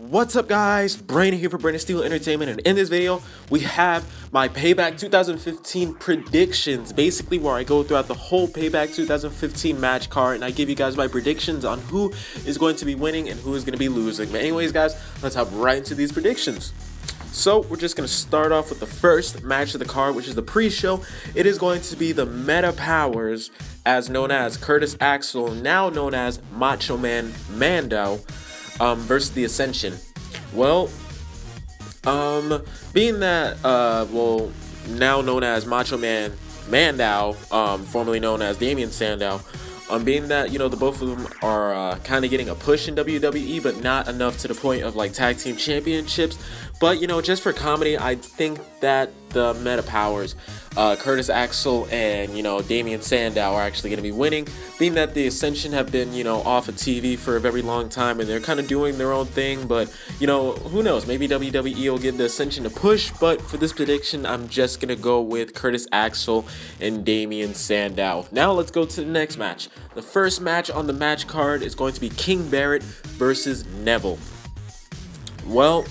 What's up, guys? Brain here for Brain Steel Entertainment, and in this video we have my Payback 2015 predictions, basically where I go throughout the whole Payback 2015 match card and I give you guys my predictions on who is going to be winning and who is going to be losing. But anyways, guys, let's hop right into these predictions. So we're just going to start off with the first match of the card, which is the pre-show. It is going to be the Meta Powers, as known as Curtis Axel, now known as Macho Man Mando, versus the Ascension. Well, being that, well, now known as Macho Man Mando, formerly known as Damien Sandow, being that, you know, the both of them are kind of getting a push in WWE, but not enough to the point of like tag team championships. But, you know, just for comedy, I think that the Meta Powers, Curtis Axel and, you know, Damien Sandow are actually going to be winning, being that the Ascension have been, you know, off of TV for a very long time and they're kind of doing their own thing. But, you know, who knows, maybe WWE will give the Ascension a push. But for this prediction, I'm just going to go with Curtis Axel and Damien Sandow. Now let's go to the next match. The first match on the match card is going to be King Barrett versus Neville. Well,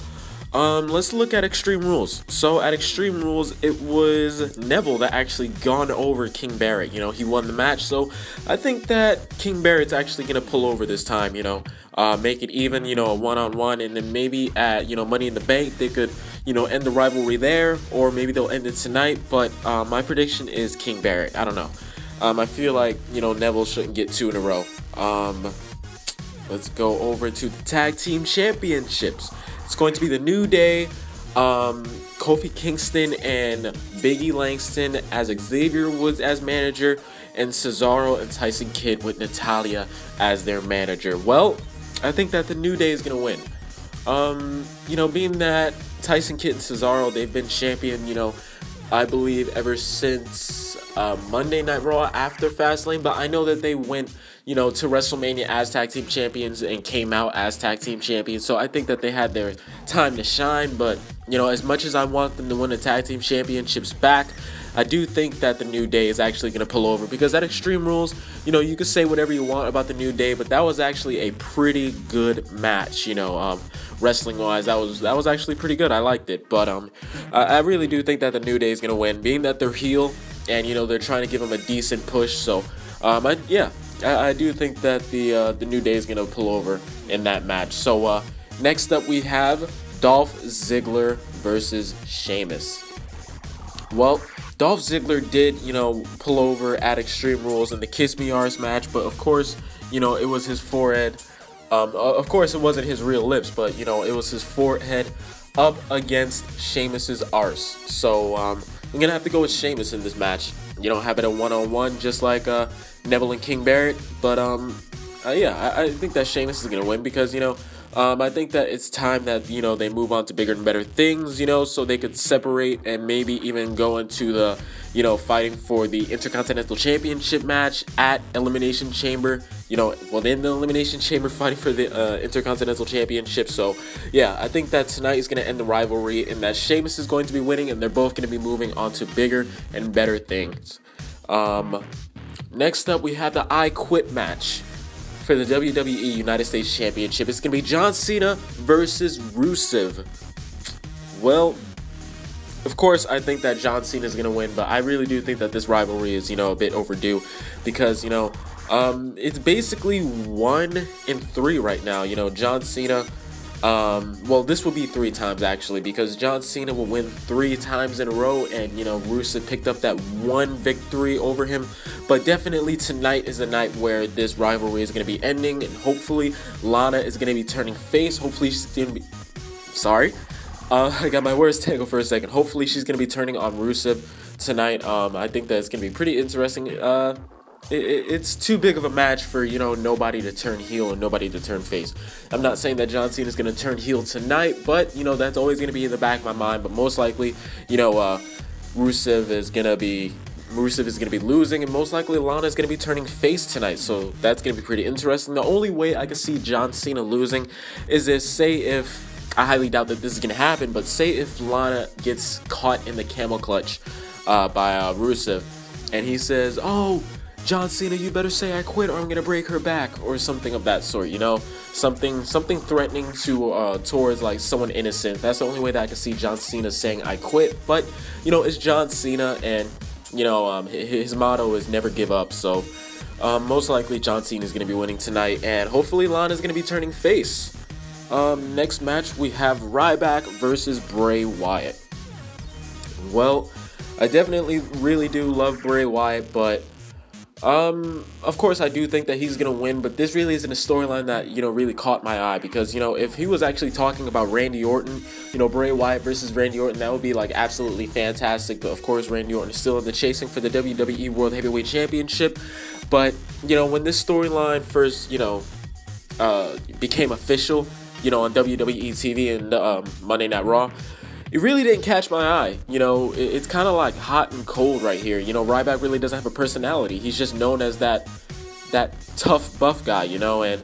let's look at Extreme Rules. So at Extreme Rules, it was Neville that actually gone over King Barrett. You know, he won the match. So I think that King Barrett's actually going to pull over this time, you know, make it even, you know, a one-on-one. And then maybe at, you know, Money in the Bank, they could, you know, end the rivalry there. Or maybe they'll end it tonight. But my prediction is King Barrett. I don't know. I feel like, you know, Neville shouldn't get two in a row. Let's go over to the Tag Team Championships. It's going to be the New Day, Kofi Kingston and Big E Langston as Xavier Woods as manager, and Cesaro and Tyson Kidd with Natalya as their manager. Well, I think that the New Day is going to win. You know, being that Tyson Kidd and Cesaro, they've been champion, you know, I believe ever since Monday Night Raw after Fastlane, but I know that they went, you know, to WrestleMania as tag team champions and came out as tag team champions. So I think that they had their time to shine. But, you know, as much as I want them to win the tag team championships back, I do think that the New Day is actually going to pull over, because at Extreme Rules, you know, you can say whatever you want about the New Day, but that was actually a pretty good match, you know, wrestling wise. That was actually pretty good. I liked it. But I really do think that the New Day is going to win, being that they're heel and, you know, they're trying to give them a decent push. So I do think that the New Day is going to pull over in that match. So next up we have Dolph Ziggler versus Sheamus. Well, Dolph Ziggler did, you know, pull over at Extreme Rules in the Kiss Me Arse match, but of course, you know, it was his forehead. Of course, it wasn't his real lips, but, you know, it was his forehead up against Sheamus's arse. So I'm going to have to go with Sheamus in this match. You don't have it a one-on-one just like Neville and King Barrett. But, yeah, I think that Sheamus is going to win because, you know, I think that it's time that, you know, they move on to bigger and better things, you know, so they could separate and maybe even go into the, you know, fighting for the Intercontinental Championship match at Elimination Chamber, you know, well, in the Elimination Chamber fighting for the Intercontinental Championship. So, yeah, I think that tonight is going to end the rivalry and that Sheamus is going to be winning and they're both going to be moving on to bigger and better things. Next up, we have the I Quit match for the WWE United States Championship. It's going to be John Cena versus Rusev. Well, of course, I think that John Cena is going to win, but I really do think that this rivalry is, you know, a bit overdue because, you know, it's basically 1-3 right now. You know, John Cena, well, this will be 3 times actually, because John Cena will win 3 times in a row, and, you know, Rusev picked up that 1 victory over him. But definitely tonight is the night where this rivalry is going to be ending, and hopefully Lana is going to be turning face. Hopefully she's going to be, sorry, I got my words tangled for a second. Hopefully she's going to be turning on Rusev tonight. I think that it's going to be pretty interesting. It's too big of a match for, you know, nobody to turn heel and nobody to turn face. I'm not saying that John Cena is going to turn heel tonight, but, you know, that's always going to be in the back of my mind. But most likely, you know, Rusev is going to be losing, and most likely Lana is going to be turning face tonight. So that's going to be pretty interesting. The only way I can see John Cena losing is if I highly doubt that this is going to happen, but say if Lana gets caught in the camel clutch by Rusev, and he says, "Oh, John Cena, you better say I quit or I'm gonna break her back, or something of that sort, you know, something threatening to towards like someone innocent. That's the only way that I can see John Cena saying I quit. But you know, it's John Cena, and you know, his motto is never give up. So most likely John Cena is gonna be winning tonight, and hopefully Lana's gonna be turning face. Next match we have Ryback versus Bray Wyatt. Well, I definitely really do love Bray Wyatt, but of course I do think that he's gonna win, but this really isn't a storyline that, you know, really caught my eye, because, you know, if he was actually talking about Randy Orton, you know, Bray Wyatt versus Randy Orton, that would be like absolutely fantastic. But of course Randy Orton is still in the chasing for the WWE World Heavyweight Championship. But, you know, when this storyline first, you know, became official, you know, on WWE TV and Monday Night Raw, it really didn't catch my eye. You know, it's kind of like hot and cold right here. You know, Ryback really doesn't have a personality. He's just known as that tough buff guy, you know, and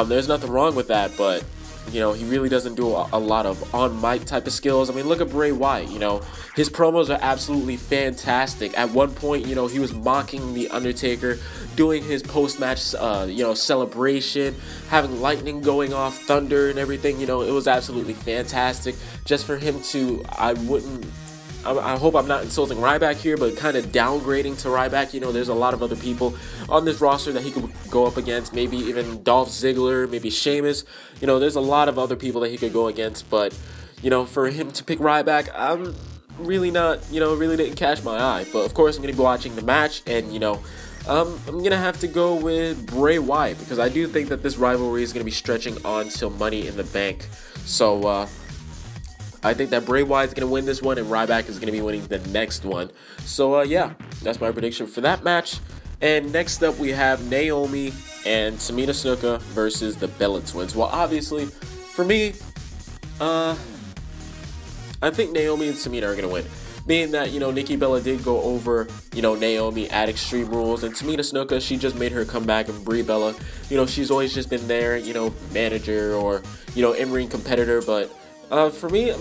there's nothing wrong with that, but you know, he really doesn't do a lot of on mic type of skills. I mean, look at Bray Wyatt, you know, his promos are absolutely fantastic. At one point, you know, he was mocking The Undertaker, doing his post-match, you know, celebration, having lightning going off, thunder and everything. You know, it was absolutely fantastic. Just for him to, I hope I'm not insulting Ryback here, but kind of downgrading to Ryback. You know, there's a lot of other people on this roster that he could go up against. Maybe even Dolph Ziggler, maybe Sheamus. You know, there's a lot of other people that he could go against. But, you know, for him to pick Ryback, I'm really not, you know, really didn't catch my eye. But, of course, I'm going to be watching the match. And, you know, I'm going to have to go with Bray Wyatt, because I do think that this rivalry is going to be stretching on till Money in the Bank. So, I think that Bray Wyatt's going to win this one, and Ryback is going to be winning the next one. So, yeah, that's my prediction for that match. And next up, we have Naomi and Tamina Snuka versus the Bella Twins. Well, obviously, for me, I think Naomi and Tamina are going to win. Being that, you know, Nikki Bella did go over, you know, Naomi at Extreme Rules, and Tamina Snuka, she just made her comeback, and Brie Bella, you know, she's always just been there, you know, manager or, you know, in-ring competitor. But for me,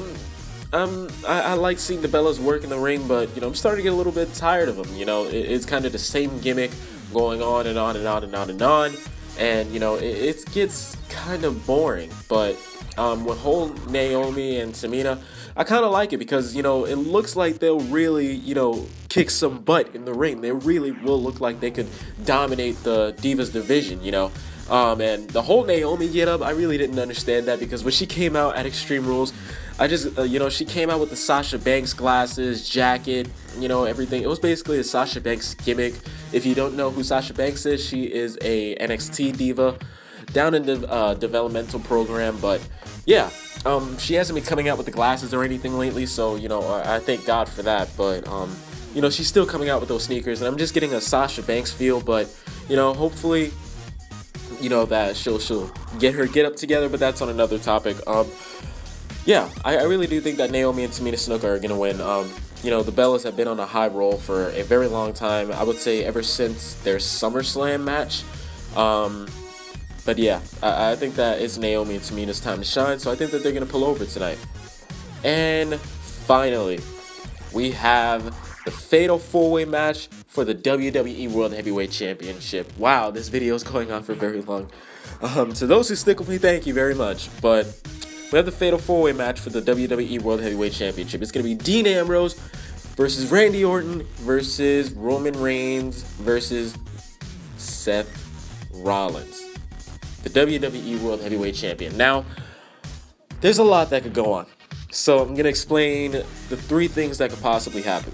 I like seeing the Bellas work in the ring, but, you know, I'm starting to get a little bit tired of them. You know, it's kind of the same gimmick going on and on and on and on and on, and, you know, it gets kind of boring. But with whole Naomi and Tamina, I kind of like it, because, you know, it looks like they'll really, you know, kick some butt in the ring. They really will look like they could dominate the Divas division, you know. And the whole Naomi get-up, I really didn't understand that, because when she came out at Extreme Rules, I just, you know, she came out with the Sasha Banks glasses, jacket, you know, everything. It was basically a Sasha Banks gimmick. If you don't know who Sasha Banks is, she is a NXT diva down in the developmental program. But yeah, she hasn't been coming out with the glasses or anything lately, so, you know, I thank God for that. But you know, she's still coming out with those sneakers, and I'm just getting a Sasha Banks feel. But, you know, hopefully, you know, that she'll get her get up together, but that's on another topic. Yeah, I really do think that Naomi and Tamina Snuka are gonna win. You know, the Bellas have been on a high roll for a very long time. I would say ever since their SummerSlam match. But yeah, I think that it's Naomi and Tamina's time to shine, so I think that they're gonna pull over tonight. And finally, we have the Fatal 4-Way match for the WWE World Heavyweight Championship. Wow, this video is going on for very long. To those who stick with me, thank you very much. But we have the Fatal 4-Way match for the WWE World Heavyweight Championship. It's going to be Dean Ambrose versus Randy Orton versus Roman Reigns versus Seth Rollins, the WWE World Heavyweight Champion. Now, there's a lot that could go on, so I'm going to explain the 3 things that could possibly happen.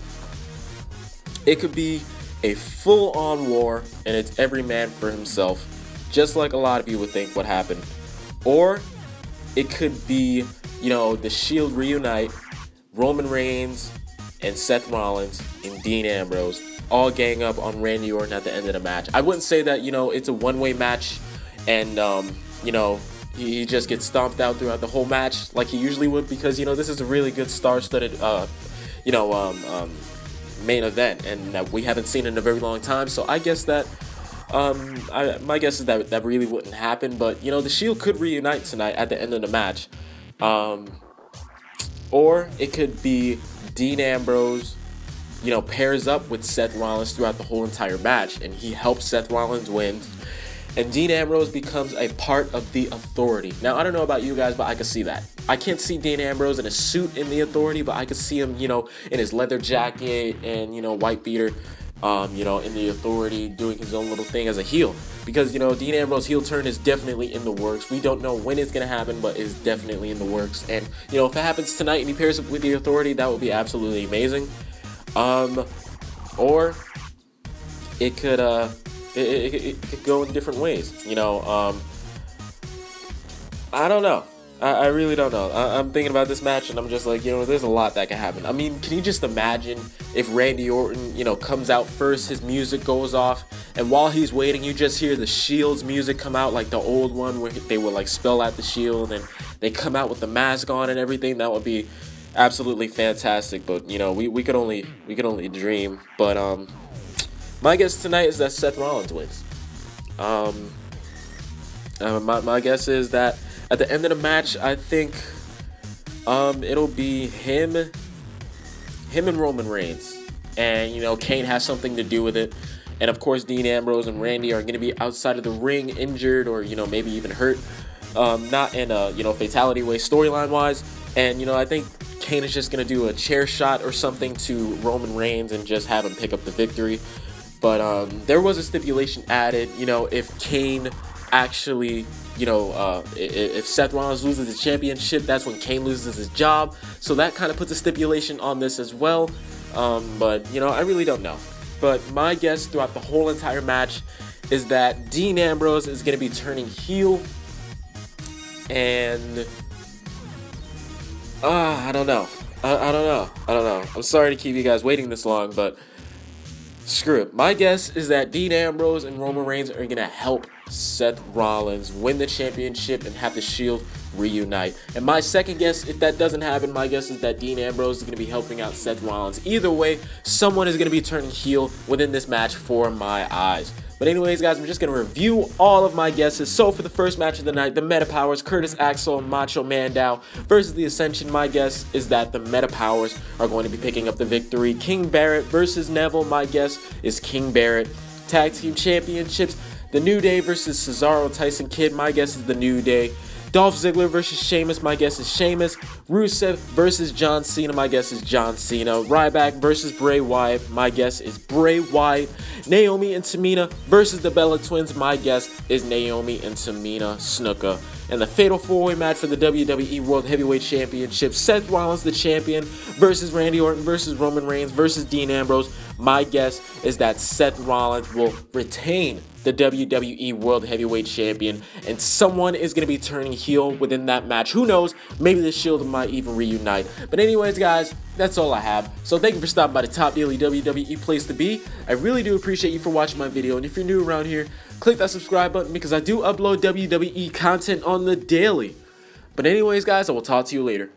It could be a full-on war, and it's every man for himself, just like a lot of you would think would happen. Or it could be, you know, the Shield reunite, Roman Reigns and Seth Rollins and Dean Ambrose all gang up on Randy Orton at the end of the match. I wouldn't say that, you know, it's a one-way match, and you know, he just gets stomped out throughout the whole match like he usually would, because, you know, this is a really good star-studded you know, main event, and that we haven't seen in a very long time. So I guess that my guess is that that really wouldn't happen. But, you know, the Shield could reunite tonight at the end of the match, or it could be Dean Ambrose you know, pairs up with Seth Rollins throughout the whole entire match, and he helps Seth Rollins win. And Dean Ambrose becomes a part of the Authority. Now, I don't know about you guys, but I can see that. I can't see Dean Ambrose in a suit in the Authority, but I can see him, you know, in his leather jacket and, you know, white beater, you know, in the Authority, doing his own little thing as a heel. Because, you know, Dean Ambrose heel turn is definitely in the works. We don't know when it's going to happen, but it's definitely in the works. And, you know, if it happens tonight and he pairs up with the Authority, that would be absolutely amazing. Or it could, it could go in different ways, you know. I don't know. I really don't know. I'm thinking about this match and I'm just like, you know, there's a lot that can happen. I mean, can you just imagine if Randy Orton, you know, comes out first, his music goes off, and while he's waiting, you just hear the Shield's music come out, like the old one where they would like spell out the Shield and they come out with the mask on and everything. That would be absolutely fantastic. But, you know, we could only dream. But my guess tonight is that Seth Rollins wins. My guess is that at the end of the match, I think it'll be him and Roman Reigns. And, you know, Kane has something to do with it. And, of course, Dean Ambrose and Randy are going to be outside of the ring, injured or, you know, maybe even hurt. Not in a, you know, fatality way, storyline-wise. And, you know, I think Kane is just going to do a chair shot or something to Roman Reigns and just have him pick up the victory. But there was a stipulation added, you know, if Kane actually, you know, if Seth Rollins loses the championship, that's when Kane loses his job. So that kind of puts a stipulation on this as well. But, you know, I really don't know. But my guess throughout the whole entire match is that Dean Ambrose is going to be turning heel. And I don't know. I don't know. I'm sorry to keep you guys waiting this long, but screw it. My guess is that Dean Ambrose and Roman Reigns are going to help Seth Rollins win the championship and have the Shield reunite. And my second guess, if that doesn't happen, my guess is that Dean Ambrose is going to be helping out Seth Rollins. Either way, someone is going to be turning heel within this match for my eyes. But anyways, guys, I'm just going to review all of my guesses. So for the first match of the night, the Meta Powers, Curtis Axel and Macho Mandow versus the Ascension, my guess is that the Meta Powers are going to be picking up the victory. King Barrett versus Neville, my guess is King Barrett. Tag Team Championships, The New Day versus Cesaro, Tyson Kidd, my guess is The New Day. Dolph Ziggler versus Sheamus, my guess is Sheamus. Rusev versus John Cena, my guess is John Cena. Ryback versus Bray Wyatt, my guess is Bray Wyatt. Naomi and Tamina versus the Bella Twins, my guess is Naomi and Tamina Snuka. And the Fatal 4-Way match for the WWE World Heavyweight Championship, Seth Rollins, the champion, versus Randy Orton versus Roman Reigns versus Dean Ambrose. My guess is that Seth Rollins will retain the WWE World Heavyweight Champion, and someone is going to be turning heel within that match. Who knows? Maybe the Shield might even reunite. But anyways, guys, that's all I have. So thank you for stopping by the top daily WWE place to be. I really do appreciate you for watching my video, and if you're new around here, click that subscribe button because I do upload WWE content on the daily. But anyways, guys, I will talk to you later.